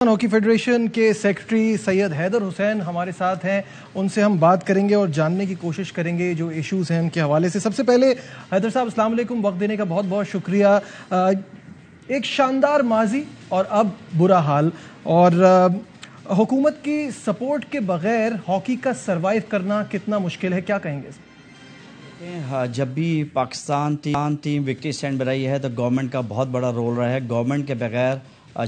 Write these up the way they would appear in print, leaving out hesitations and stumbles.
Hockey federation کے secretary سید حیدر حسین ہمارے ساتھ ہیں، ان سے ہم بات کریں گے اور جاننے کی کوشش کریں گے جو ایشوز ہیں ان کے حوالے سے۔ سب سے پہلے حیدر صاحب السلام علیکم، وقت دینے کا بہت بہت شکریہ۔ ایک شاندار ماضی اور اب برا حال، اور حکومت کی سپورٹ کے بغیر ہاکی کا سروائیو کرنا کتنا مشکل ہے، کیا کہیں گے؟ جب بھی پاکستان ٹیم وکٹری اسٹینڈ بنائی ہے تو گورنمنٹ کا بہت بڑا رول رہا ہے۔ گورنمنٹ کے بغیر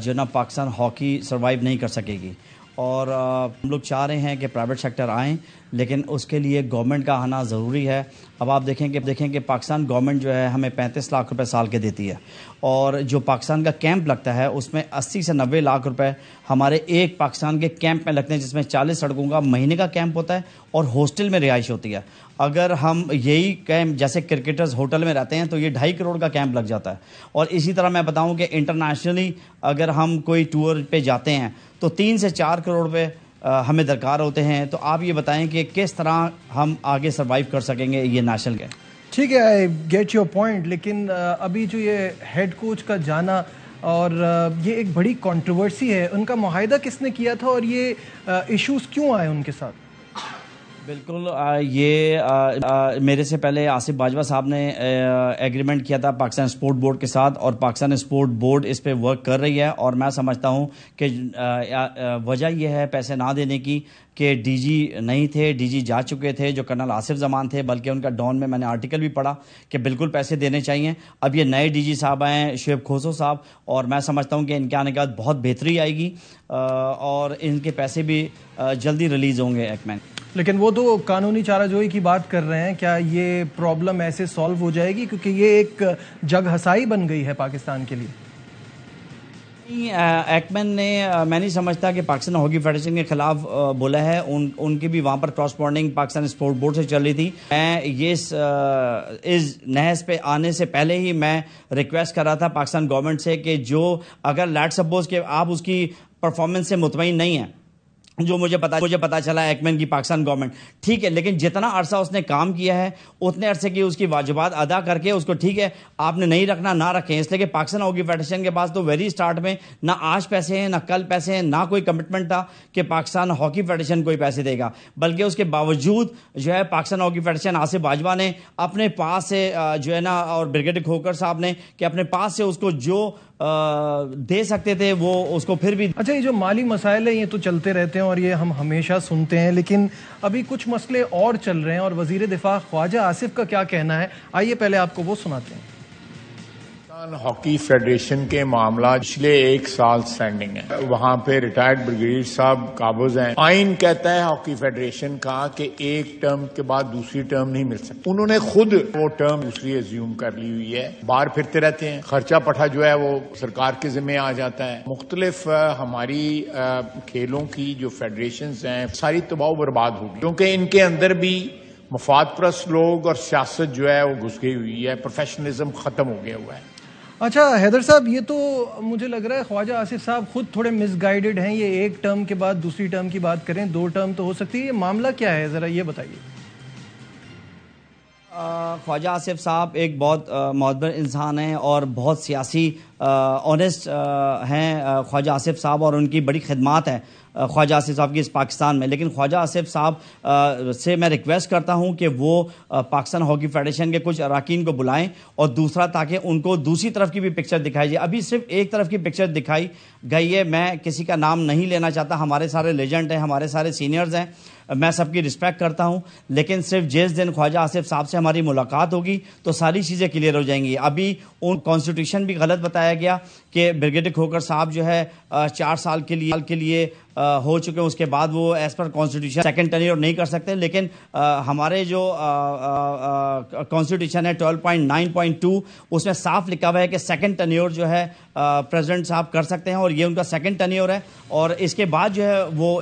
جو نا پاکستان ہاکی سروائیو نہیں کر سکے گی، اور ہم لوگ چاہ رہے ہیں کہ پرائیویٹ سیکٹر آئیں، لیکن اس کے لیے گورنمنٹ کا آنا ضروری ہے۔ اب آپ دیکھیں کہ پاکستان گورنمنٹ جو ہے ہمیں 35 لاکھ روپے سال کے دیتی ہے، اور جو پاکستان کا کیمپ لگتا ہے اس میں 80 سے 90 لاکھ روپے ہمارے ایک پاکستان کے کیمپ میں لگتے ہیں، جس میں 40 سڑکوں کا مہینے کا کیمپ ہوتا ہے اور ہاسٹل میں رہائش ہوتی ہے۔ اگر ہم یہی کیمپ جیسے کرکٹرز ہوٹل میں رہتے ہیں تو یہ 2.5 کروڑ کا کیمپ لگ جاتا ہے۔ اور اسی طرح میں بتاؤں کہ انٹرنیشنلی اگر ہم کوئی ٹور پہ جاتے ہیں تو 3 سے 4 کروڑ روپے ہمیں درکار ہوتے ہیں۔ تو آپ یہ بتائیں کہ کس طرح ہم آگے سروائیو کر سکیں گے یہ نیشنل کے؟ ٹھیک ہے، آئی گیٹ یور پوائنٹ، لیکن ابھی جو یہ ہیڈ کوچ کا جانا اور یہ ایک بڑی کنٹروورسی ہے، ان کا معاہدہ کس نے کیا تھا اور یہ ایشوز کیوں آئے ان کے ساتھ؟ بالکل، یہ میرے سے پہلے آصف باجوہ صاحب نے ایگریمنٹ کیا تھا پاکستان اسپورٹ بورڈ کے ساتھ، اور پاکستان اسپورٹ بورڈ اس پہ ورک کر رہی ہے۔ اور میں سمجھتا ہوں کہ وجہ یہ ہے پیسے نہ دینے کی کہ ڈی جی نہیں تھے، ڈی جی جا چکے تھے جو کرنل آصف زمان تھے، بلکہ ان کا ڈان میں نے آرٹیکل بھی پڑھا کہ بالکل پیسے دینے چاہیے۔ اب یہ نئے ڈی جی صاحب آئے ہیں، شعیب کھوسو صاحب، اور میں سمجھتا ہوں کہ ان کے آنے کے بعد بہت بہتری آئے گی اور ان کے پیسے بھی جلدی ریلیز ہوں گے ایک میں۔ لیکن وہ تو قانونی چارہ جوئی کی بات کر رہے ہیں، کیا یہ پرابلم ایسے سالو ہو جائے گی؟ کیونکہ یہ ایک جگ ہسائی بن گئی ہے پاکستان کے لیے۔ ایکمین نے میں نہیں سمجھتا کہ پاکستان ہاکی فیڈریشن کے خلاف بولا ہے، ان کی بھی وہاں پر کراسپونڈنگ پاکستان اسپورٹ بورڈ سے چل رہی تھی۔ میں یہ اس نہج پہ آنے سے پہلے ہی میں ریکویسٹ کر رہا تھا پاکستان گورنمنٹ سے کہ جو اگر لیٹ سپوز کہ آپ اس کی پرفارمنس سے مطمئن نہیں ہیں، جو مجھے پتا چلا ایکمین کی پاکستان گورنمنٹ ٹھیک ہے، لیکن جتنا عرصہ اس نے کام کیا ہے اتنے عرصے کی اس کی واجبات ادا کر کے اس کو ٹھیک ہے آپ نے نہیں رکھنا نہ رکھیں، اس لیے کہ پاکستان ہاکی فیڈریشن کے پاس تو ویری سٹارٹ میں نہ آج پیسے ہیں نہ کل پیسے ہیں، نہ کوئی کمٹمنٹ تھا کہ پاکستان ہاکی فیڈریشن کوئی پیسے دے گا، بلکہ اس کے باوجود جو ہے پاکستان ہاکی فیڈریشن آصف باجوہ نے اپنے پاس سے جو ہے نا، اور بریگیڈیئر کھوکھر صاحب نے کہ اپنے پاس سے اس کو جو دے سکتے تھے وہ اس کو پھر بھی۔ اچھا، یہ جو مالی مسائل ہیں یہ تو چلتے رہتے ہیں اور یہ ہم ہمیشہ سنتے ہیں، لیکن ابھی کچھ مسئلے اور چل رہے ہیں، اور وزیر دفاع خواجہ آصف کا کیا کہنا ہے، آئیے پہلے آپ کو وہ سناتے ہیں۔ ہاکی فیڈریشن کے معاملات پچھلے 1 سال سٹینڈنگ ہے، وہاں پہ ریٹائرڈ بریگیڈیئر صاحب قابض ہیں۔ آئین کہتا ہے ہاکی فیڈریشن کا کہ ایک ٹرم کے بعد دوسری ٹرم نہیں مل سکتی، انہوں نے خود وہ ٹرم دوسری ایزیوم کر لی ہوئی ہے، باہر پھرتے رہتے ہیں، خرچہ پٹھا جو ہے وہ سرکار کے ذمہ آ جاتا ہے۔ مختلف ہماری کھیلوں کی جو فیڈریشنز ہیں ساری تباہ و برباد ہوگی، کیونکہ ان کے اندر بھی مفاد پرست لوگ اور سیاست جو ہے وہ گھس گئی ہوئی ہے، پروفیشنلزم ختم ہو گیا ہوا ہے۔ اچھا حیدر صاحب، یہ تو مجھے لگ رہا ہے خواجہ آصف صاحب خود تھوڑے مس گائیڈڈ ہیں، یہ ایک ٹرم کے بعد دوسری ٹرم کی بات کریں، 2 ٹرم تو ہو سکتی ہے، یہ معاملہ کیا ہے ذرا یہ بتائیے۔ خواجہ آصف صاحب ایک بہت معتبر انسان ہیں اور بہت سیاسی آنیسٹ ہیں خواجہ آصف صاحب، اور ان کی بڑی خدمات ہیں خواجہ آصف صاحب کی اس پاکستان میں۔ لیکن خواجہ آصف صاحب سے میں ریکویسٹ کرتا ہوں کہ وہ پاکستان ہاکی فیڈریشن کے کچھ اراکین کو بلائیں، اور دوسرا تاکہ ان کو دوسری طرف کی بھی پکچر دکھائی جائے۔ ابھی صرف ایک طرف کی پکچر دکھائی گئی ہے، میں کسی کا نام نہیں لینا چاہتا، ہمارے سارے لیجنڈ ہیں، ہمارے سارے سینئرز ہیں، میں سب کی رسپیکٹ کرتا ہوں، لیکن صرف جس دن خواجہ آصف صاحب سے ہماری ملاقات ہوگی تو ساری چیزیں کلیئر ہو جائیں گی۔ ابھی ان کانسٹیٹیوشن بھی غلط بتایا گیا کہ بریگیڈیئر کھوکھر صاحب جو ہے 4 سال کے لیے ہو چکے ہیں، اس کے بعد وہ as per constitution second tenure نہیں کر سکتے، لیکن ہمارے جو کانسٹیٹیوشن ہے 12.9.2 اس میں صاف لکھا ہوا ہے کہ سیکنڈ ٹینیور جو ہے پریزیڈنٹ صاحب کر سکتے ہیں، اور یہ ان کا سیکنڈ ٹینیور ہے، اور اس کے بعد جو ہے وہ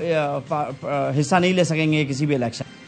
حصہ نہیں لے سکیں گے کسی بھی الیکشن۔